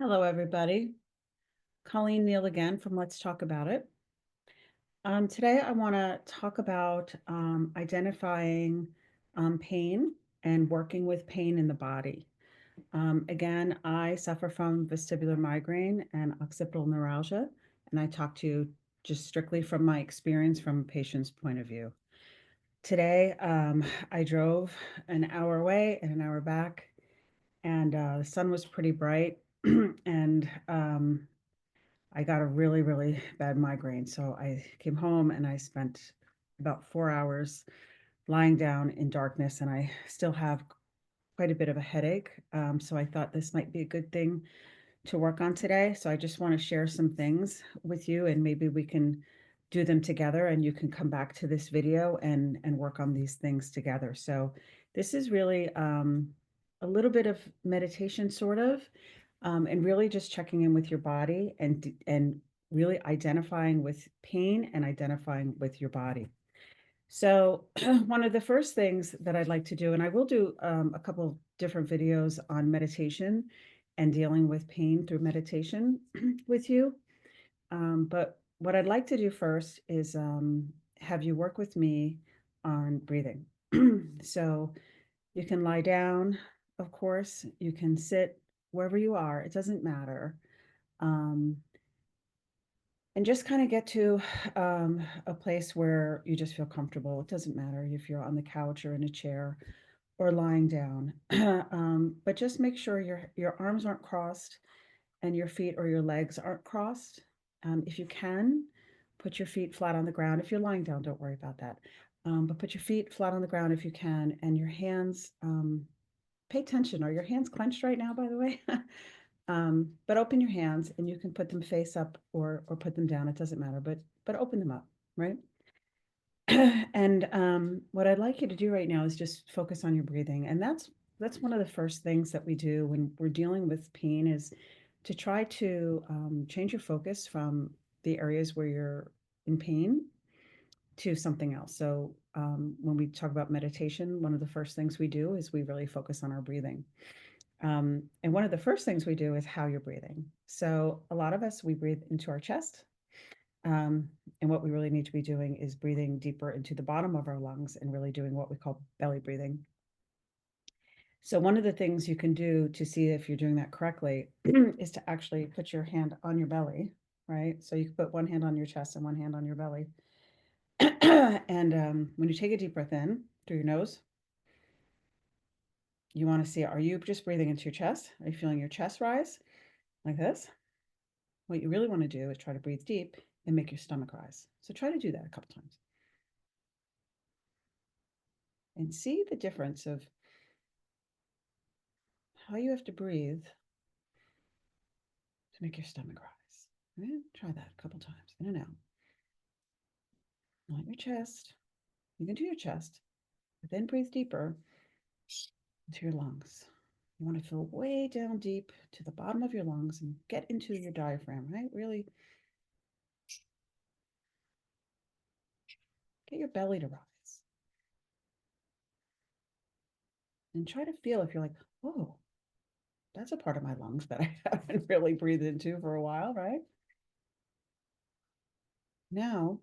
Hello, everybody. Colleen Neal again from Let's Talk About It. Today, I want to talk about identifying pain and working with pain in the body. Again, I suffer from vestibular migraine and occipital neuralgia, and I talk to you just strictly from my experience from a patient's point of view. Today, I drove an hour away and an hour back, and the sun was pretty bright, and I got a really, really bad migraine. So I came home and I spent about 4 hours lying down in darkness, and I still have quite a bit of a headache. So I thought this might be a good thing to work on today. So I just want to share some things with you, and maybe we can do them together, and you can come back to this video and work on these things together. So this is really a little bit of meditation, sort of, and really just checking in with your body and really identifying with pain and identifying with your body. So one of the first things that I'd like to do, and I will do a couple different videos on meditation and dealing with pain through meditation with you. But what I'd like to do first is have you work with me on breathing. So you can lie down, of course, you can sit wherever you are, it doesn't matter. Um, and just kind of get to a place where you just feel comfortable. It doesn't matter if you're on the couch or in a chair or lying down. But just make sure your arms aren't crossed and your feet or your legs aren't crossed. If you can, put your feet flat on the ground. If you're lying down, don't worry about that. But put your feet flat on the ground if you can, and your hands, pay attention. Are your hands clenched right now, by the way? But open your hands and you can put them face up or put them down. It doesn't matter, but open them up, right? And what I'd like you to do right now is just focus on your breathing. And that's one of the first things that we do when we're dealing with pain, is to try to change your focus from the areas where you're in pain to something else. So when we talk about meditation, one of the first things we do is we really focus on our breathing. And one of the first things we do is how you're breathing. So a lot of us, we breathe into our chest. Um, and what we really need to be doing is breathing deeper into the bottom of our lungs and really doing what we call belly breathing. So one of the things you can do to see if you're doing that correctly is to actually put your hand on your belly, right? So you can put one hand on your chest and one hand on your belly. And when you take a deep breath in through your nose, you want to see, are you just breathing into your chest? Are you feeling your chest rise like this? What you really want to do is try to breathe deep and make your stomach rise. So try to do that a couple times. And see the difference of how you have to breathe to make your stomach rise. Right? Try that a couple times, in and out. Not your chest. You can do your chest, but then breathe deeper into your lungs. You want to feel way down deep to the bottom of your lungs and get into your diaphragm, right? Really get your belly to rise. And try to feel if you're like, oh, that's a part of my lungs that I haven't really breathed into for a while, right? Now,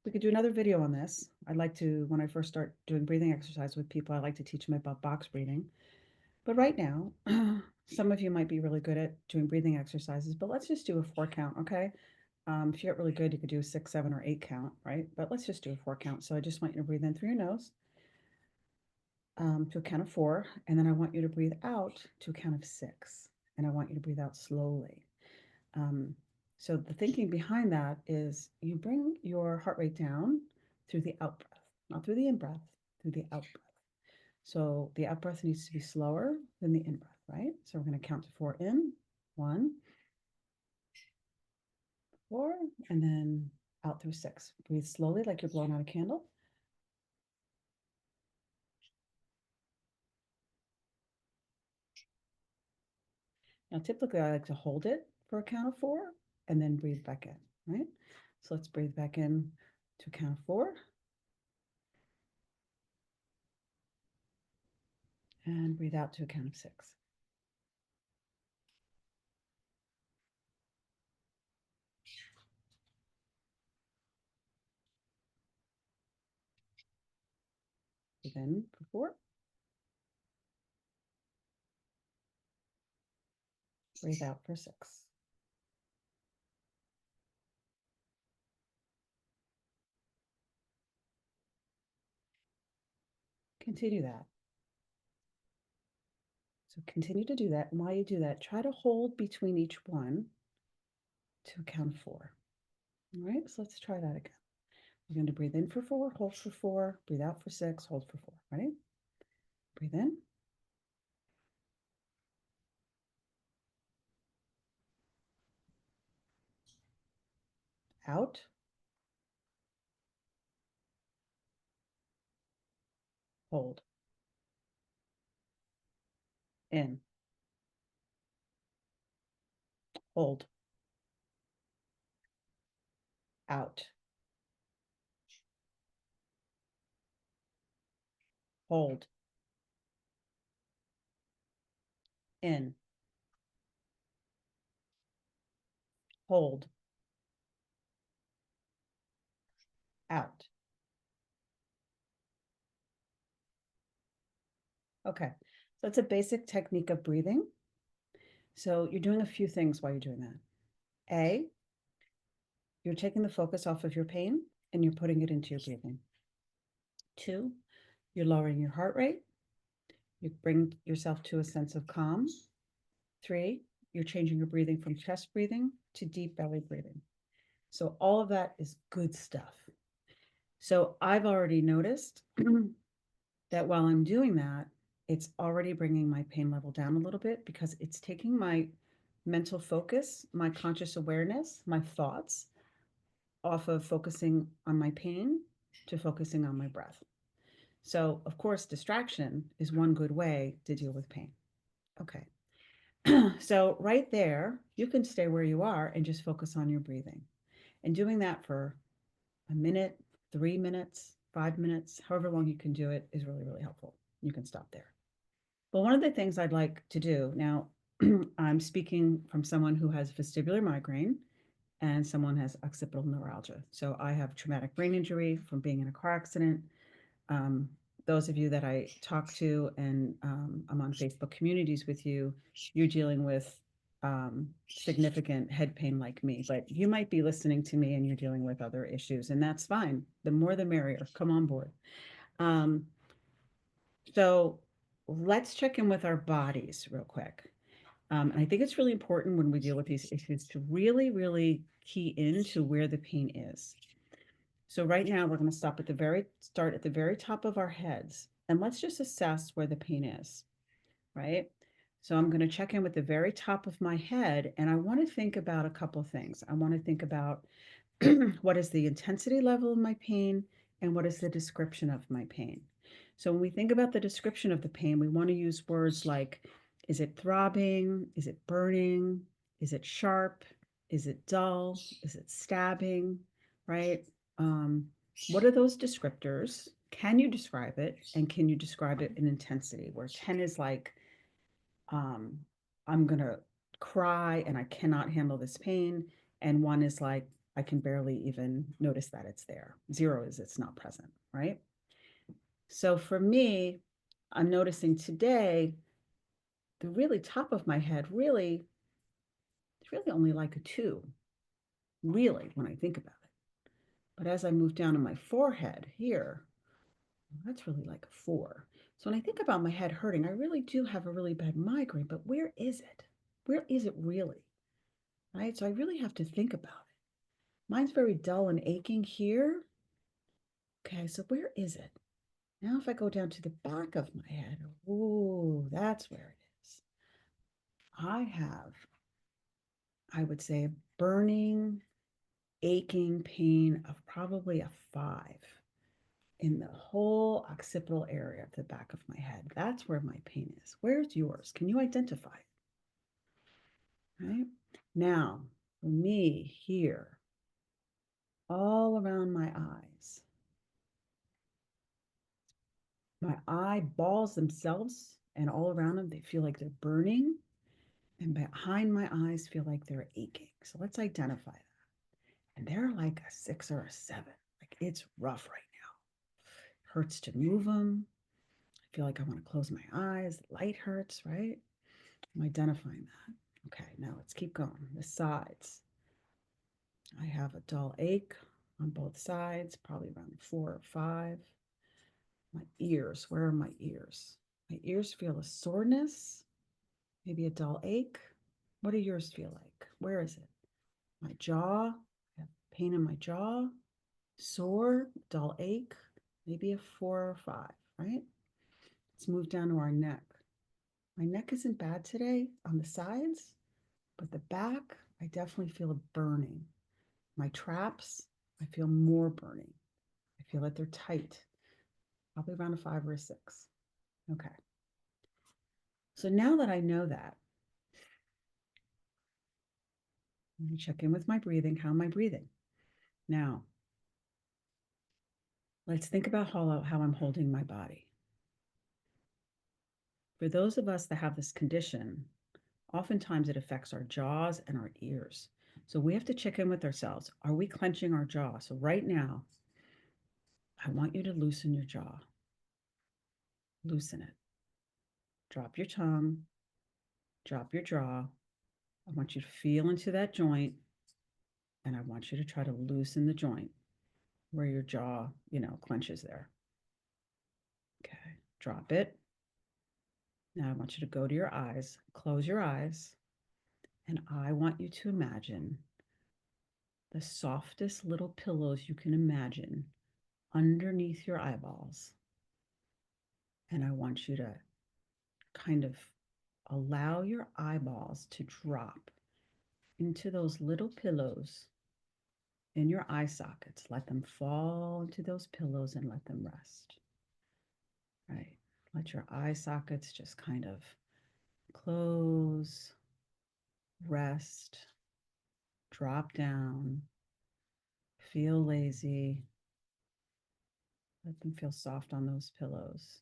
we could do another video on this. I'd like to, when I first start doing breathing exercise with people, I like to teach them about box breathing. But right now, some of you might be really good at doing breathing exercises, but let's just do a 4 count, okay? If you get really good, you could do a 6, 7, or 8 count, right? But let's just do a 4 count. So I just want you to breathe in through your nose to a count of 4, and then I want you to breathe out to a count of 6, and I want you to breathe out slowly. So the thinking behind that is you bring your heart rate down through the out breath, not through the in breath, through the out breath. So the out breath needs to be slower than the in breath, right? So we're going to count to 4 in, 1, 4, and then out through 6. Breathe slowly like you're blowing out a candle. Now, typically I like to hold it for a count of 4 and then breathe back in, right? So let's breathe back in to a count of 4. And breathe out to a count of 6. Breathe in for 4. Breathe out for 6. Continue that. So continue to do that. And while you do that, try to hold between each one to count 4. All right, so let's try that again. We're going to breathe in for 4, hold for 4, breathe out for 6, hold for 4. Ready? Breathe in. Out. Hold. In. Hold. Out. Hold. In. Hold. Out. Okay, so that's a basic technique of breathing. So you're doing a few things while you're doing that. A, you're taking the focus off of your pain and you're putting it into your breathing. 2, you're lowering your heart rate. You bring yourself to a sense of calm. 3, you're changing your breathing from chest breathing to deep belly breathing. So all of that is good stuff. So I've already noticed that while I'm doing that, it's already bringing my pain level down a little bit because it's taking my mental focus, my conscious awareness, my thoughts off of focusing on my pain to focusing on my breath. So, of course, distraction is one good way to deal with pain. Okay. So, right there, you can stay where you are and just focus on your breathing. And doing that for a minute, 3 minutes, 5 minutes, however long you can do it is really, really helpful. You can stop there. Well, one of the things I'd like to do now, I'm speaking from someone who has vestibular migraine and someone has occipital neuralgia. So I have traumatic brain injury from being in a car accident. Those of you that I talk to and I'm on Facebook communities with you, you're dealing with significant head pain like me, but you might be listening to me and you're dealing with other issues, and that's fine. The more the merrier. Come on board. So let's check in with our bodies real quick. And I think it's really important when we deal with these issues to really, really key into where the pain is. So right now we're going to start at the very top of our heads, and let's just assess where the pain is, right? So I'm going to check in with the very top of my head, and I want to think about a couple of things. I want to think about what is the intensity level of my pain and what is the description of my pain. So when we think about the description of the pain, we want to use words like, is it throbbing? Is it burning? Is it sharp? Is it dull? Is it stabbing? Right? What are those descriptors? Can you describe it? And can you describe it in intensity? Where 10 is like, I'm going to cry and I cannot handle this pain. And 1 is like, I can barely even notice that it's there. 0 is it's not present, right? So for me, I'm noticing today, the really top of my head, it's really only like a 2, really, when I think about it. But as I move down to my forehead here, that's really like a 4. So when I think about my head hurting, I really do have a really bad migraine, but where is it? Where is it really? Right? So I really have to think about it. Mine's very dull and aching here. Okay, so where is it? Now if I go down to the back of my head, oh, that's where it is. I have, I would say, a burning, aching pain of probably a 5 in the whole occipital area of the back of my head. That's where my pain is. Where's yours? Can you identify it? Right? Now, for me here, all around my eyes, my eyeballs themselves and all around them, they feel like they're burning. And behind my eyes feel like they're aching. So let's identify that. And they're like a 6 or a 7. Like it's rough right now. Hurts to move them. feel like I want to close my eyes. The light hurts, right? I'm identifying that. Okay, now let's keep going. The sides. I have a dull ache on both sides, probably around 4 or 5. My ears, where are my ears? My ears feel a soreness, maybe a dull ache. What do yours feel like? Where is it? My jaw, I have pain in my jaw, sore, dull ache, maybe a 4 or 5, right? Let's move down to our neck. My neck isn't bad today on the sides, but the back, I definitely feel a burning. My traps, I feel more burning. I feel like they're tight, probably around a 5 or a 6. Okay. So now that I know that, let me check in with my breathing. How am I breathing? Now, let's think about how I'm holding my body. For those of us that have this condition, oftentimes it affects our jaws and our ears. So we have to check in with ourselves. Are we clenching our jaw? So right now, I want you to loosen your jaw. Loosen it. Drop your tongue. Drop your jaw. I want you to feel into that joint, and I want you to try to loosen the joint where your jaw, clenches there. Okay, drop it. Now I want you to go to your eyes, close your eyes, and I want you to imagine the softest little pillows you can imagine underneath your eyeballs. And I want you to kind of allow your eyeballs to drop into those little pillows in your eye sockets. Let them fall into those pillows and let them rest. Right? Let your eye sockets just kind of close, rest, drop down, feel lazy. Let them feel soft on those pillows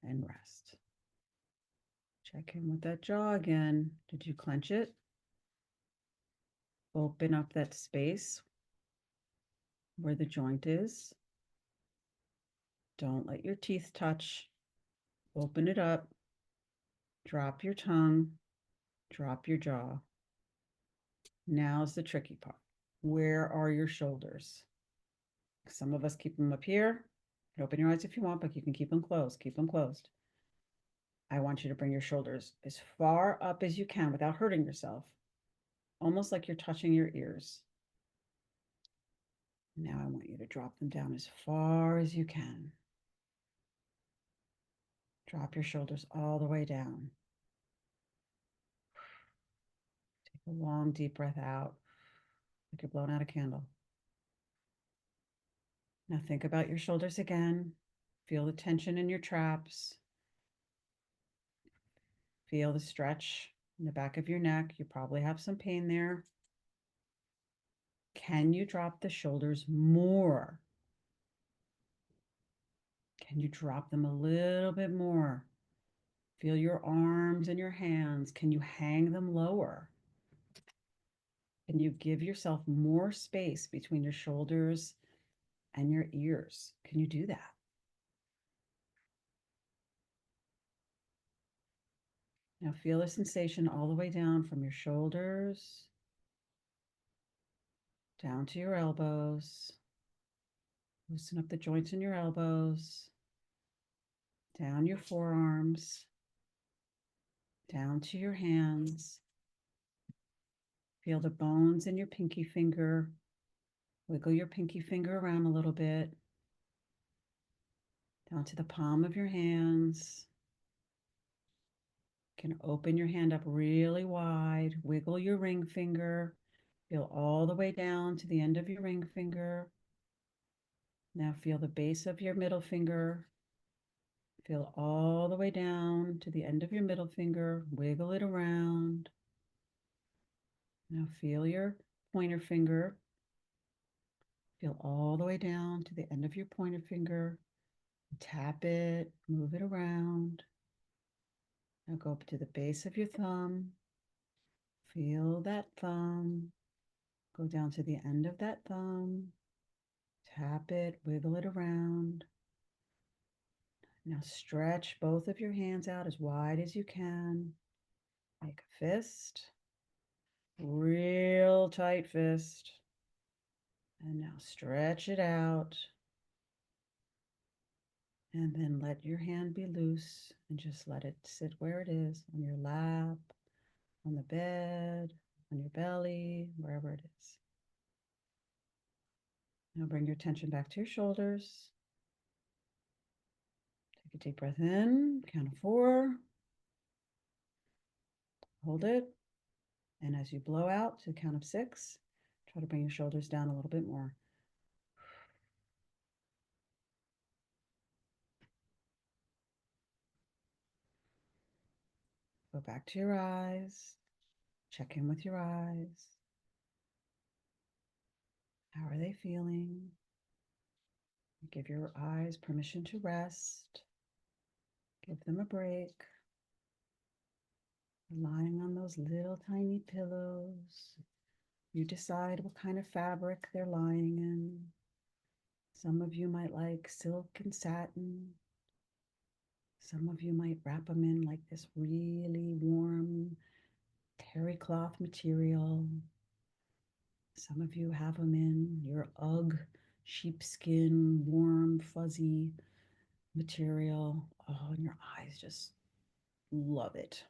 and rest. Check in with that jaw again. Did you clench it? Open up that space where the joint is. Don't let your teeth touch. Open it up. Drop your tongue. Drop your jaw. Now's the tricky part. Where are your shoulders? Some of us keep them up here. Open your eyes if you want, but you can keep them closed. Keep them closed. I want you to bring your shoulders as far up as you can without hurting yourself, almost like you're touching your ears. Now I want you to drop them down as far as you can. Drop your shoulders all the way down. Take a long, deep breath out, like you're blowing out a candle. Now think about your shoulders again. Feel the tension in your traps. Feel the stretch in the back of your neck. You probably have some pain there. Can you drop the shoulders more? Can you drop them a little bit more? Feel your arms and your hands. Can you hang them lower? Can you give yourself more space between your shoulders and your ears? Can you do that? Now feel the sensation all the way down from your shoulders down to your elbows. Loosen up the joints in your elbows, down your forearms, down to your hands. Feel the bones in your pinky finger. Wiggle your pinky finger around a little bit. Down to the palm of your hands. You can open your hand up really wide. Wiggle your ring finger. Feel all the way down to the end of your ring finger. Now feel the base of your middle finger. Feel all the way down to the end of your middle finger. Wiggle it around. Now feel your pointer finger. Feel all the way down to the end of your pointer finger. Tap it, move it around. Now go up to the base of your thumb. Feel that thumb. Go down to the end of that thumb. Tap it, wiggle it around. Now stretch both of your hands out as wide as you can. Make a fist, real tight fist. And now stretch it out. And then let your hand be loose and just let it sit where it is, on your lap, on the bed, on your belly, wherever it is. Now bring your attention back to your shoulders. Take a deep breath in, count of 4. Hold it. And as you blow out to the count of 6, try to bring your shoulders down a little bit more. Go back to your eyes. Check in with your eyes. How are they feeling? Give your eyes permission to rest. Give them a break. Lying on those little tiny pillows. You decide what kind of fabric they're lying in. Some of you might like silk and satin. Some of you might wrap them in like this really warm terry cloth material. Some of you have them in your UGG sheepskin, warm, fuzzy material. Oh, and your eyes just love it.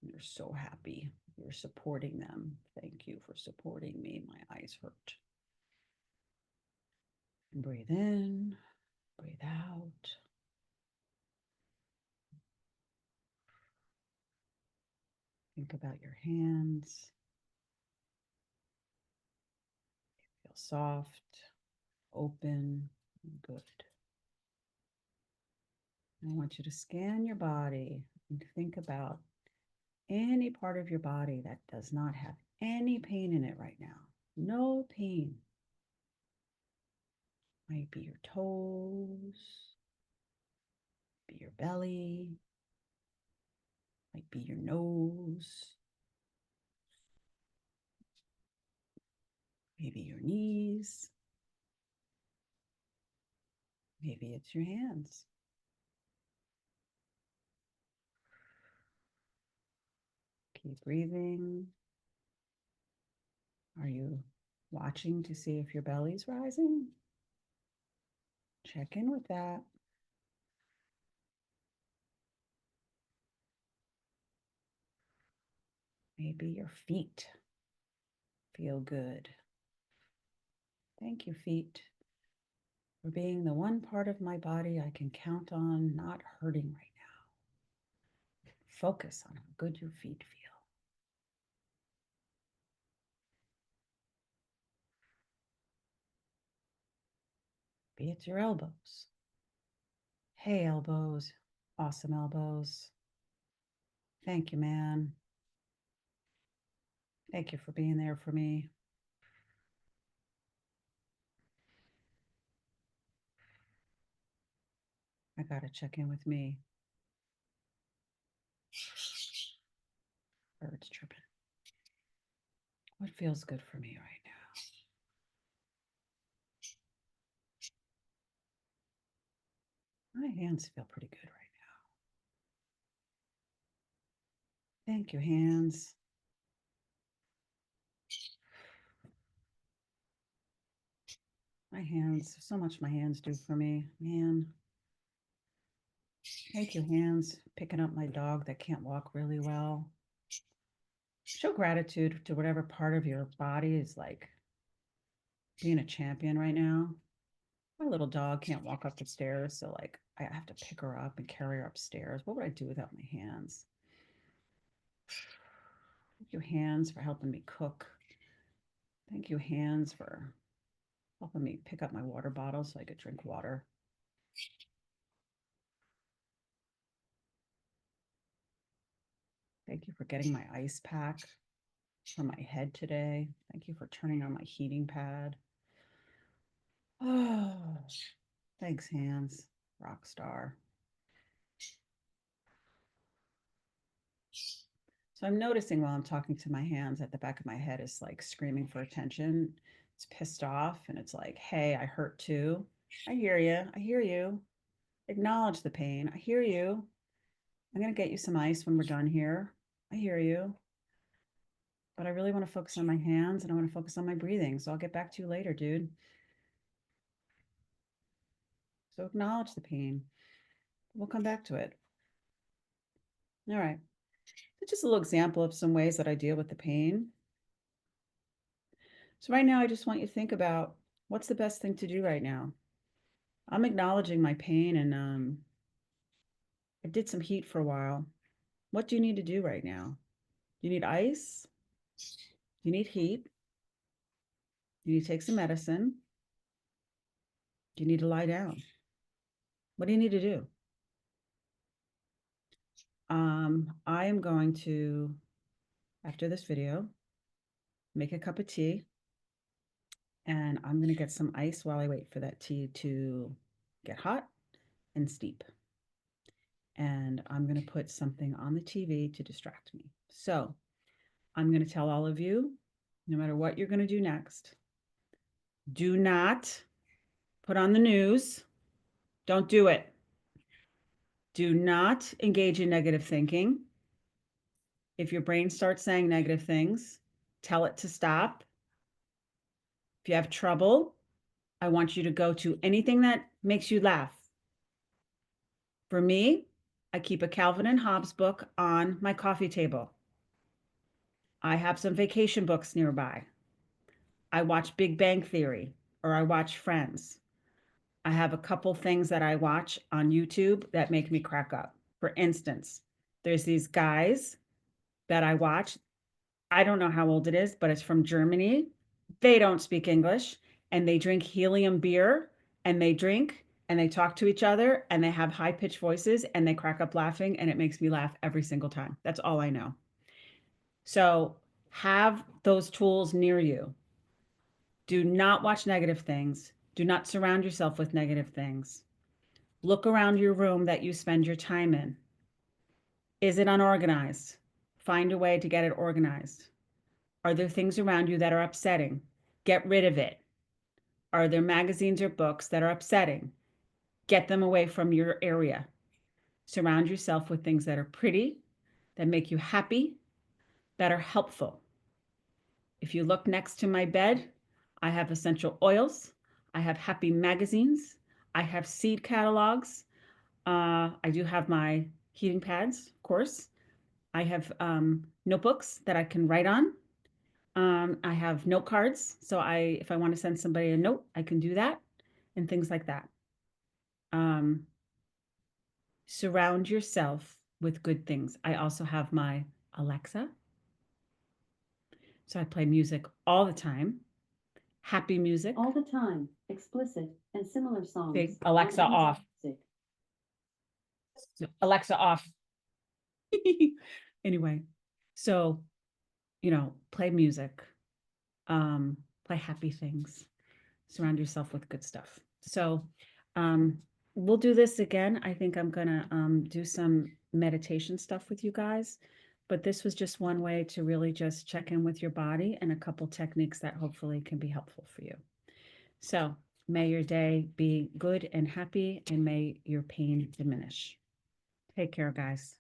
You're so happy. You're supporting them. Thank you for supporting me. My eyes hurt. And breathe in, breathe out. Think about your hands. Feel soft, open, good. I want you to scan your body and think about any part of your body that does not have any pain in it right now. No pain. Might be your toes, be your belly, might be your nose, maybe your knees, maybe it's your hands. Keep breathing. Are you watching to see if your belly's rising? Check in with that. Maybe your feet feel good. Thank you, feet, for being the one part of my body I can count on not hurting right now. Focus on how good your feet feel. Maybe it's your elbows. Hey, elbows. Awesome elbows. Thank you, man. Thank you for being there for me. I gotta check in with me. Birds chirping. What feels good for me right now? My hands feel pretty good right now. Thank you, hands. My hands, so much my hands do for me, man. Thank you, hands. Picking up my dog that can't walk really well. Show gratitude to whatever part of your body is like being a champion right now. My little dog can't walk up the stairs, so like I have to pick her up and carry her upstairs. What would I do without my hands? Thank you, hands, for helping me cook. Thank you, hands, for helping me pick up my water bottle so I could drink water. Thank you for getting my ice pack for my head today. Thank you for turning on my heating pad. Oh, thanks, hands. Rock star. So I'm noticing while I'm talking to my hands that the back of my head is like screaming for attention. It's pissed off and it's like, hey, I hurt too. I hear you. I hear you. Acknowledge the pain. I hear you. I'm going to get you some ice when we're done here. I hear you. But I really want to focus on my hands and I want to focus on my breathing. So I'll get back to you later, dude. So acknowledge the pain. We'll come back to it. All right. So just a little example of some ways that I deal with the pain. So right now, I just want you to think about what's the best thing to do right now. I'm acknowledging my pain and I did some heat for a while. What do you need to do right now? You need ice? You need heat? You need to take some medicine? You need to lie down? What do you need to do? I am going to, after this video, make a cup of tea and I'm going to get some ice while I wait for that tea to get hot and steep. And I'm going to put something on the TV to distract me. So I'm going to tell all of you, no matter what you're going to do next, do not put on the news. Don't do it. Do not engage in negative thinking. If your brain starts saying negative things, tell it to stop. If you have trouble, I want you to go to anything that makes you laugh. For me, I keep a Calvin and Hobbes book on my coffee table. I have some vacation books nearby. I watch Big Bang Theory or I watch Friends. I have a couple things that I watch on YouTube that make me crack up. For instance, there's these guys that I watch. I don't know how old it is, but it's from Germany. They don't speak English and they drink helium beer and they drink and they talk to each other and they have high pitched voices and they crack up laughing and it makes me laugh every single time. That's all I know. So have those tools near you. Do not watch negative things. Do not surround yourself with negative things. Look around your room that you spend your time in. Is it unorganized? Find a way to get it organized. Are there things around you that are upsetting? Get rid of it. Are there magazines or books that are upsetting? Get them away from your area. Surround yourself with things that are pretty, that make you happy, that are helpful. If you look next to my bed, I have essential oils. I have happy magazines. I have seed catalogs. I do have my heating pads, of course. I have notebooks that I can write on. I have note cards. So if I want to send somebody a note, I can do that and things like that. Surround yourself with good things. I also have my Alexa. So I play music all the time. Happy music. All the time. Explicit and similar songs. Big Alexa off. Alexa off. Anyway, so, play music, play happy things, surround yourself with good stuff. So, we'll do this again. I think I'm gonna do some meditation stuff with you guys, but this was just one way to really just check in with your body and a couple techniques that hopefully can be helpful for you. So, may your day be good and happy, and may your pain diminish. Take care, guys.